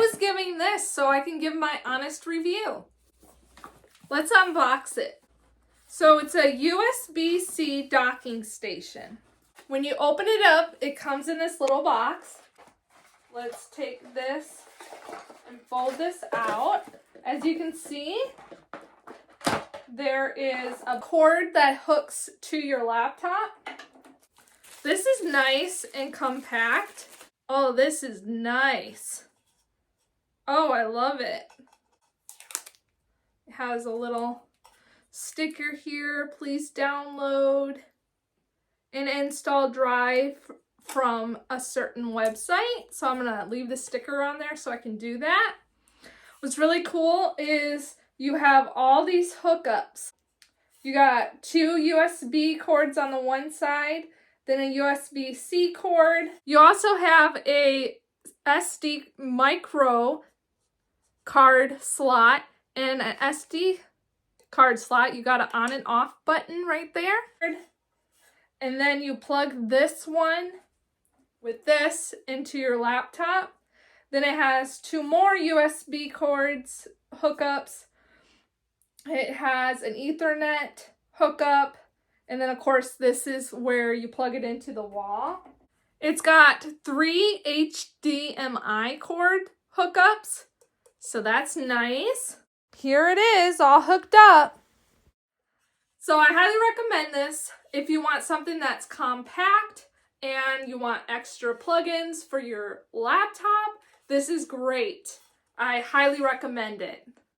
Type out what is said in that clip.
was giving this so I can give my honest review. Let's unbox it. So it's a USB-C docking station. When you open it up, it comes in this little box. Let's take this and fold this out. As you can see, there is a cord that hooks to your laptop. This is nice and compact. Oh, this is nice. Oh, I love it. It has a little sticker here. Please download and install Drive from a certain website. So I'm gonna leave the sticker on there so I can do that. What's really cool is you have all these hookups. You got 2 USB cords on the one side, then a USB-C cord. You also have a SD micro card slot and an SD card slot. You got an on and off button right there. And then you plug this one with this into your laptop. Then it has 2 more USB cords, hookups. It has an Ethernet hookup. And then of course this is where you plug it into the wall. It's got 3 HDMI cord hookups. So that's nice. Here it is, all hooked up. So I highly recommend this if you want something that's compact and you want extra plugins for your laptop. This is great. I highly recommend it.